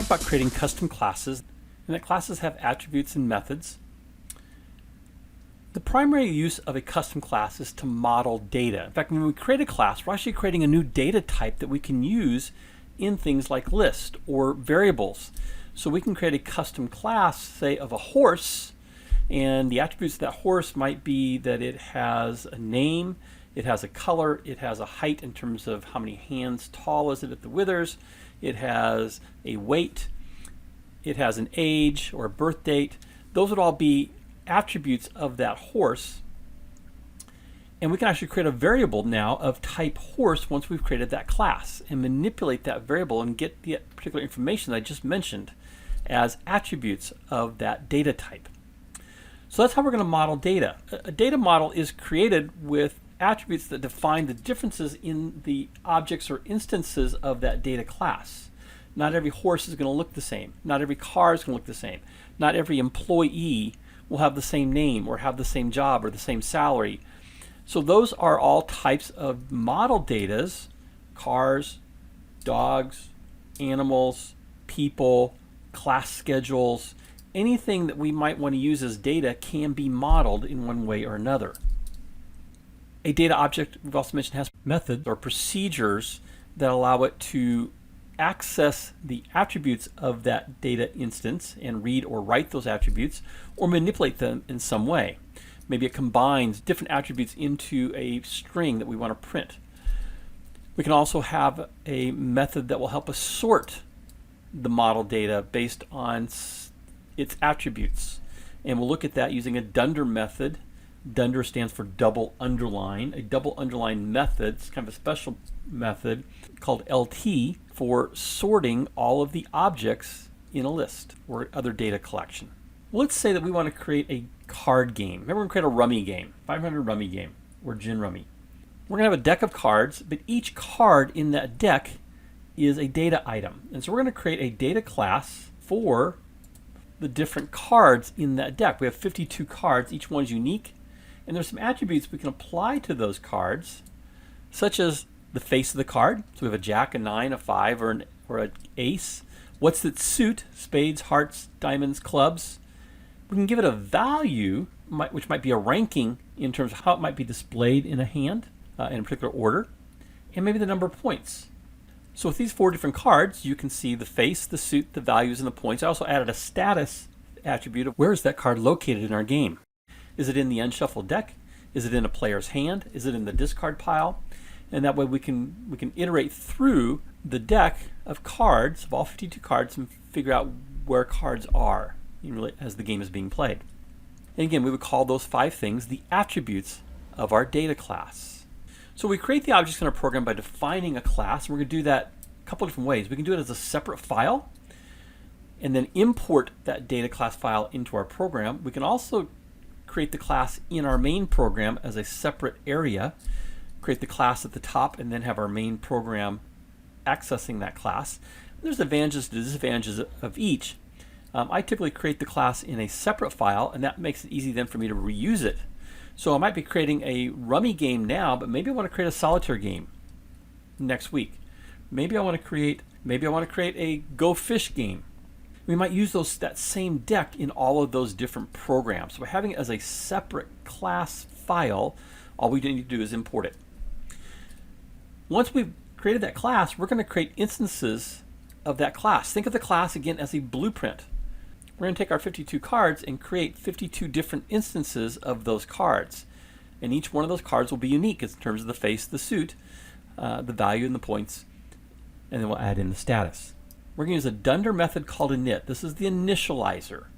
talked about creating custom classes, and that classes have attributes and methods. The primary use of a custom class is to model data. In fact, when we create a class, we're actually creating a new data type that we can use in things like lists or variables. So we can create a custom class, say, of a horse, and the attributes of that horse might be that it has a name, it has a color, it has a height in terms of how many hands tall is it at the withers, it has a weight, it has an age or a birth date. Those would all be attributes of that horse. And we can actually create a variable now of type horse once we've created that class and manipulate that variable and get the particular information that I just mentioned as attributes of that data type. So that's how we're going to model data. A data model is created with attributes that define the differences in the objects or instances of that data class. Not every horse is going to look the same. Not every car is going to look the same. Not every employee will have the same name or have the same job or the same salary. So those are all types of model datas: cars, dogs, animals, people, class schedules. Anything that we might want to use as data can be modeled in one way or another. A data object, we've also mentioned, has methods or procedures that allow it to access the attributes of that data instance and read or write those attributes or manipulate them in some way. Maybe it combines different attributes into a string that we want to print. We can also have a method that will help us sort the model data based on its attributes. And we'll look at that using a dunder method. Dunder stands for double underline. A double underline method is kind of a special method called LT for sorting all of the objects in a list or other data collection. Let's say that we want to create a card game. Maybe we're going to create a rummy game, 500 rummy game, or gin rummy. We're going to have a deck of cards, but each card in that deck is a data item. And so we're going to create a data class for the different cards in that deck. We have 52 cards, each one is unique, and there's some attributes we can apply to those cards, such as the face of the card. So we have a jack, a 9, a 5, or an ace. What's its suit? Spades, hearts, diamonds, clubs. We can give it a value, which might be a ranking in terms of how it might be displayed in a hand in a particular order, and maybe the number of points. So with these 4 different cards, you can see the face, the suit, the values, and the points. I also added a status attribute of where is that card located in our game. Is it in the unshuffled deck? Is it in a player's hand? Is it in the discard pile? And that way we can iterate through the deck of cards, of all 52 cards, and figure out where cards are as the game is being played. And again, we would call those 5 things the attributes of our data class. So we create the objects in our program by defining a class, and we're going to do that a couple different ways. We can do it as a separate file and then import that data class file into our program. We can also create the class in our main program as a separate area, create the class at the top, and then have our main program accessing that class. There's advantages and disadvantages of each. I typically create the class in a separate file, and that makes it easy then for me to reuse it. So I might be creating a rummy game now, but maybe I want to create a solitaire game next week. Maybe I want to create a Go Fish game. We might use that same deck in all of those different programs. So by having it as a separate class file, all we need to do is import it. Once we've created that class, we're going to create instances of that class. Think of the class again as a blueprint. We're going to take our 52 cards and create 52 different instances of those cards. And each one of those cards will be unique in terms of the face, the suit, the value, and the points. And then we'll add in the status. We're going to use a dunder method called init. This is the initializer.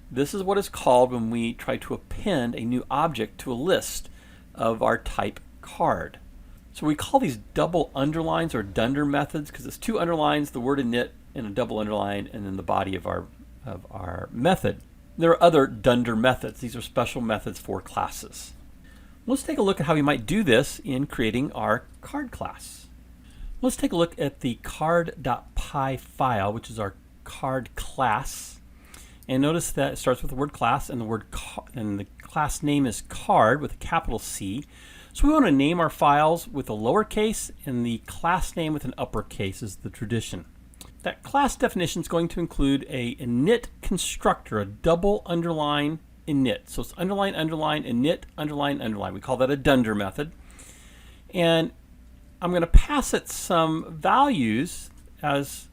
This is what is called when we try to append a new object to a list of our type card. So we call these double underlines or dunder methods because it's 2 underlines, the word init, and a double underline, and then the body of our method. There are other dunder methods. These are special methods for classes. Let's take a look at how we might do this in creating our card class. Let's take a look at the card.py file, which is our card class. And notice that it starts with the word class, and the class name is card with a capital C. So we want to name our files with a lowercase and the class name with an uppercase is the tradition. that class definition is going to include a init constructor, a double underline init. So it's underline, underline, init, underline, underline. We call that a dunder method. And I'm going to pass it some values as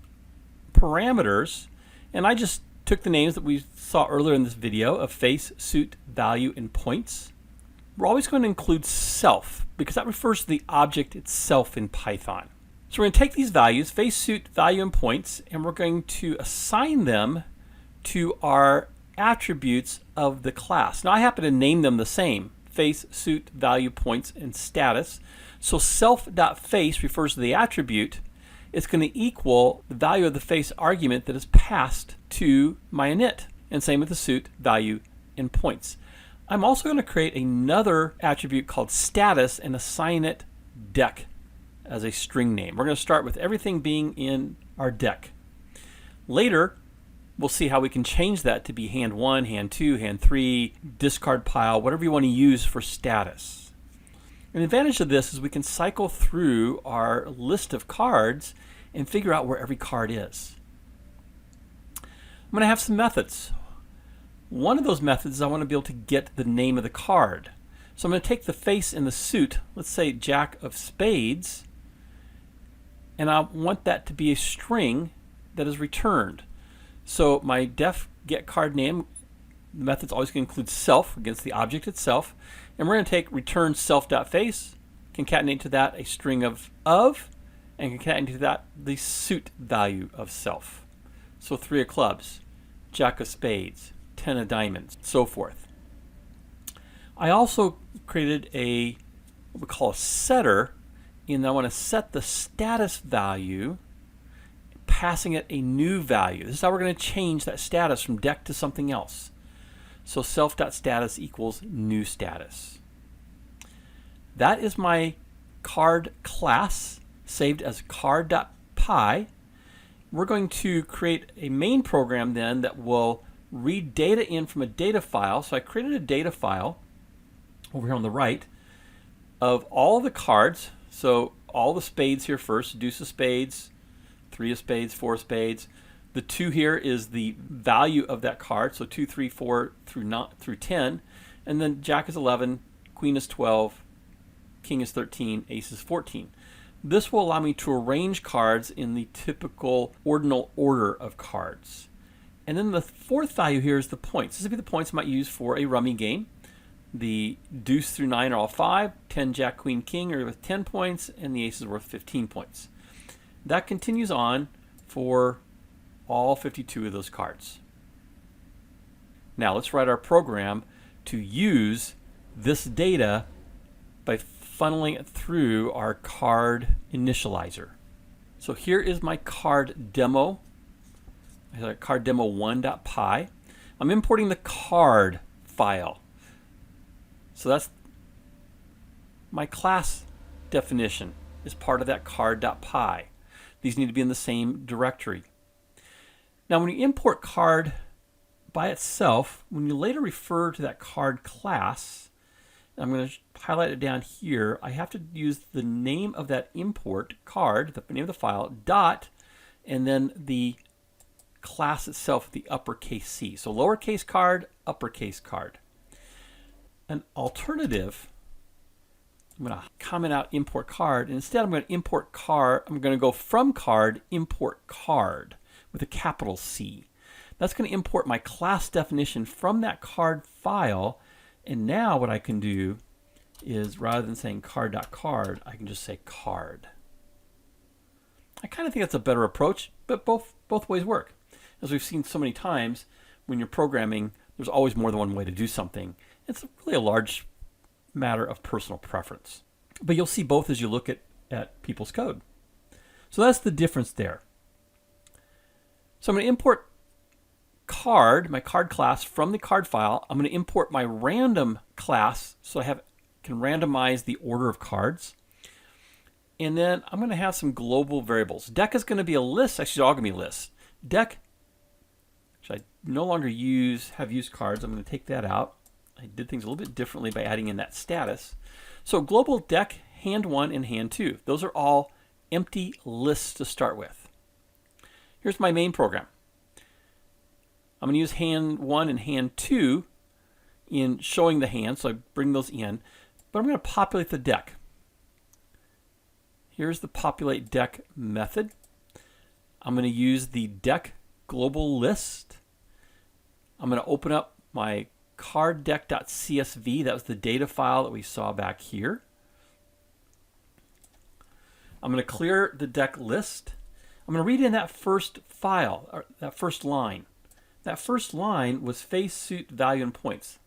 parameters. And I just took the names that we saw earlier in this video of face, suit, value, and points. We're always going to include self because that refers to the object itself in Python. So we're going to take these values, face, suit, value, and points, and we're going to assign them to our attributes of the class. Now I happen to name them the same, face, suit, value, points, and status. So self.face refers to the attribute. It's going to equal the value of the face argument that is passed to my init. And same with the suit, value, and points. I'm also going to create another attribute called status and assign it dec as a string name. We're going to start with everything being in our dec. Later, we'll see how we can change that to be hand 1, hand 2, hand 3, discard pile, whatever you want to use for status. An advantage of this is we can cycle through our list of cards and figure out where every card is. I'm going to have some methods. One of those methods is I want to be able to get the name of the card. So I'm going to take the face and the suit, let's say Jack of Spades, and I want that to be a string that is returned. So my def get card name, the method's always going to include self against the object itself, and we're going to take return self.face, concatenate to that a string of, and concatenate to that the suit value of self. So 3 of clubs, Jack of Spades, 10 of diamonds, so forth. I also created a what we call a setter, and I want to set the status value, passing it a new value. This is how we're going to change that status from dec to something else. So self.status equals new status. That is my card class saved as card.py. We're going to create a main program then that will read data in from a data file. So I created a data file over here on the right of all the cards. So all the spades here first, deuce of spades, 3 of spades, 4 of spades. The 2 here is the value of that card, so 2, 3, 4 through 10. And then Jack is 11, Queen is 12, King is 13, Ace is 14. This will allow me to arrange cards in the typical ordinal order of cards. And then the 4th value here is the points. This would be the points I might use for a rummy game. The deuce through 9 are all 5, 10 Jack, Queen, King are worth 10 points, and the ace is worth 15 points. That continues on for all 52 of those cards. Now let's write our program to use this data by funneling it through our card initializer. So here is my card demo. I have card demo 1.py. I'm importing the card file. So that's my class definition is part of that card.py. These need to be in the same directory. Now when you import card by itself, when you later refer to that card class, I'm going to highlight it down here, I have to use the name of that import card, the name of the file, dot, and then the class itself, the uppercase C. So lowercase card, uppercase card. An alternative, I'm going to comment out import card, and instead I'm going to import card, I'm going to go from card, import card with a capital C. That's going to import my class definition from that card file, and now what I can do is rather than saying card.card, I can just say card. I kind of think that's a better approach, but both ways work. As we've seen so many times, when you're programming, there's always more than one way to do something. It's really a large matter of personal preference. But you'll see both as you look at people's code. So that's the difference there. So I'm going to import card, my card class, from the card file. I'm going to import my random class so I can randomize the order of cards. And then I'm going to have some global variables. Dec is going to be a list. Actually, it's all going to be a list. Dec, which I no longer have used cards. I'm going to take that out. I did things a little bit differently by adding in that status. So global dec, hand 1 and hand 2. Those are all empty lists to start with. Here's my main program. I'm going to use hand 1 and hand 2 in showing the hand, so I bring those in, but I'm going to populate the deck. Here's the populate deck method. I'm going to use the deck global list. I'm going to open up my cardDeck.csv. That was the data file that we saw back here. I'm going to clear the deck list. I'm going to read in that first file, or that first line. That first line was face, suit, value, and points.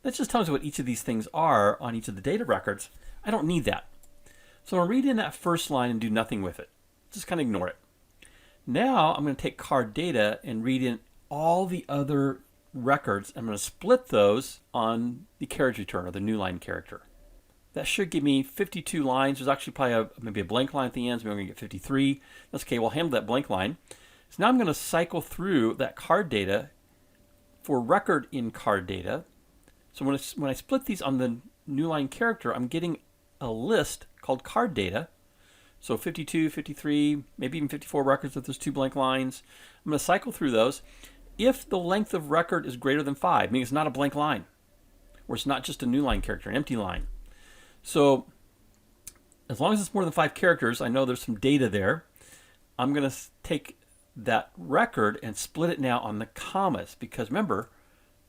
That just tells you what each of these things are on each of the data records. I don't need that. So I'm going to read in that first line and do nothing with it. Just kind of ignore it. Now I'm going to take card data and read in all the other records. I'm going to split those on the carriage return, or the new line character. That should give me 52 lines. There's actually probably maybe a blank line at the end, so maybe I'm going to get 53. That's okay, we'll handle that blank line. So now I'm going to cycle through that card data for record in card data. So when I split these on the new line character, I'm getting a list called card data. So 52, 53, maybe even 54 records if there's 2 blank lines. I'm going to cycle through those. If the length of record is greater than 5, meaning it's not a blank line, or it's not just a new line character, an empty line. So as long as it's more than 5 characters, I know there's some data there. I'm going to take that record and split it now on the commas, because remember,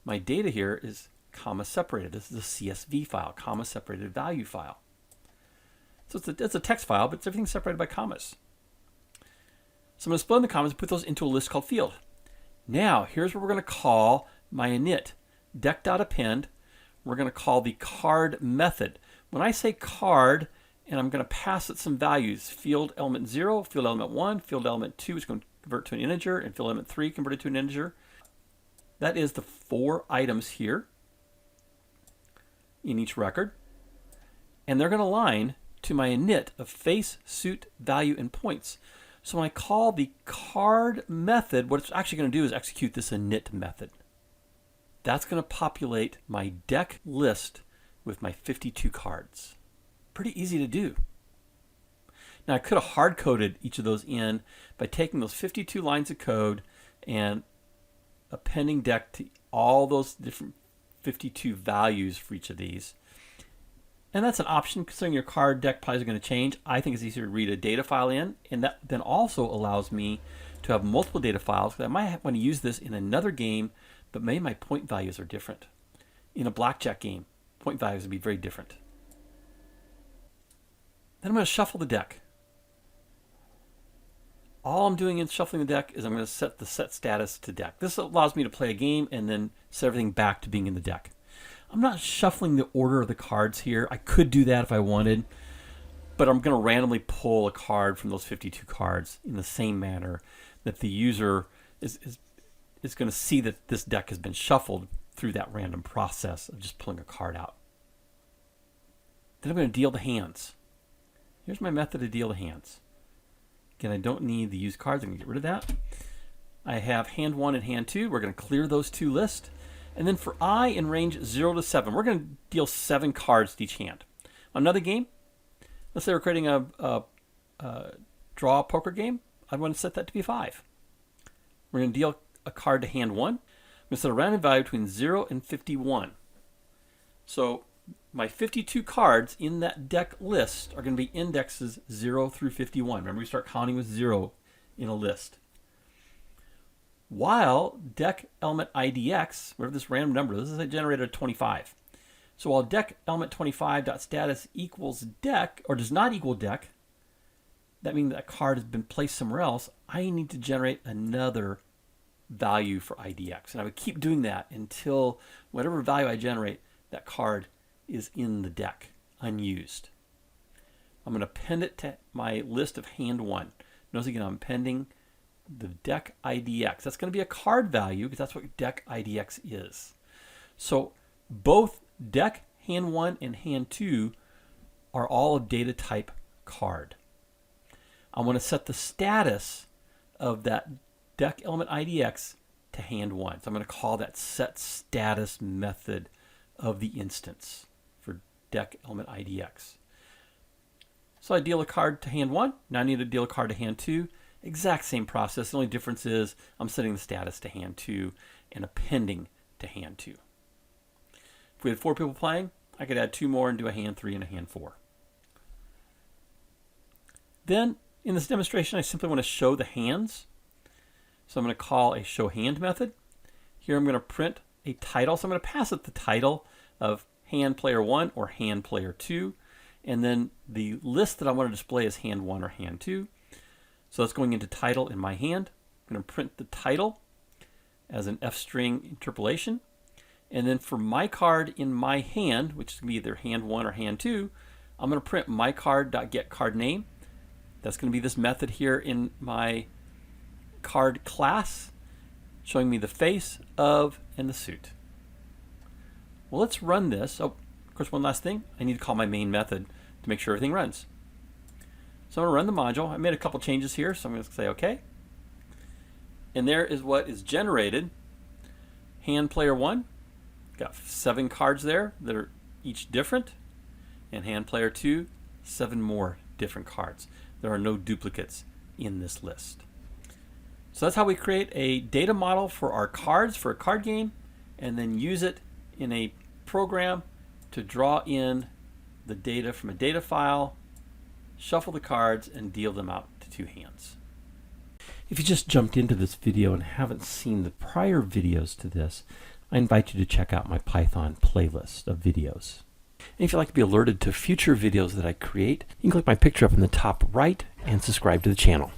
my data here is comma separated. This is a CSV file, comma separated value file. So it's a text file, but it's everything separated by commas. So I'm going to split in the commas and put those into a list called field. Now, here's what we're going to call my init, deck.append. We're going to call the card method. When I say card, and I'm going to pass it some values, field element 0, field element 1, field element 2 is going to convert to an integer, and field element 3 converted to an integer. That is the 4 items here in each record. And they're going to align to my init of face, suit, value, and points. So when I call the card method, what it's actually going to do is execute this init method. That's going to populate my deck list with my 52 cards. Pretty easy to do. Now I could have hard-coded each of those in by taking those 52 lines of code and appending deck to all those different 52 values for each of these. And that's an option, considering your card deck probably is going to change. I think it's easier to read a data file in, and that then also allows me to have multiple data files, because I might want to use this in another game, but maybe my point values are different. In a blackjack game, point values would be very different. Then I'm going to shuffle the deck. All I'm doing in shuffling the deck is I'm going to set the set status to deck. This allows me to play a game and then set everything back to being in the deck. I'm not shuffling the order of the cards here. I could do that if I wanted, but I'm going to randomly pull a card from those 52 cards in the same manner that the user is going to see that this deck has been shuffled through that random process of just pulling a card out. Then I'm going to deal the hands. Here's my method to deal the hands. Again, I don't need the used cards. I'm going to get rid of that. I have hand 1 and hand 2. We're going to clear those 2 lists. And then for I in range 0 to 7, we're going to deal 7 cards to each hand. Another game, let's say we're creating a draw poker game. I want to set that to be 5. We're going to deal a card to hand 1. I'm going to set a random value between 0 and 51. So my 52 cards in that deck list are going to be indexes 0 through 51. Remember, we start counting with 0 in a list. While deck element IDX, whatever this random number is, this is a generator of 25. So while deck element 25.status equals deck, or does not equal deck, that means that card has been placed somewhere else, I need to generate another value for IDX. And I would keep doing that until whatever value I generate, that card is in the deck, unused. I'm going to append it to my list of hand 1. Notice again, I'm appending the deck IDX. That's going to be a card value because that's what deck IDX is. So both deck hand 1 and hand 2 are all of data type card. I want to set the status of that deck element IDX to hand 1. So I'm going to call that set status method of the instance for deck element IDX. So I deal a card to hand 1. Now I need to deal a card to hand 2. Exact same process. The only difference is I'm setting the status to hand 2 and appending to hand 2. If we had 4 people playing, I could add 2 more and do a hand 3 and a hand 4. Then in this demonstration, I simply want to show the hands. So I'm going to call a show hand method. Here I'm going to print a title. So I'm going to pass it the title of hand player 1 or hand player 2. And then the list that I want to display is hand 1 or hand 2. So that's going into title in my hand. I'm going to print the title as an F-string interpolation. And then for my card in my hand, which is going to be either hand 1 or hand 2, I'm going to print myCard.getCardName. That's going to be this method here in my card class, showing me the face, of, and the suit. Well, let's run this. Oh, of course, one last thing. I need to call my main method to make sure everything runs. So I'm going to run the module. I made a couple changes here, so I'm going to say OK. And there is what is generated. Hand player 1, got 7 cards there that are each different. And hand player 2, 7 more different cards. There are no duplicates in this list. So that's how we create a data model for our cards for a card game, and then use it in a program to draw in the data from a data file, shuffle the cards, and deal them out to 2 hands. If you just jumped into this video and haven't seen the prior videos to this, I invite you to check out my Python playlist of videos. And if you'd like to be alerted to future videos that I create, you can click my picture up in the top right and subscribe to the channel.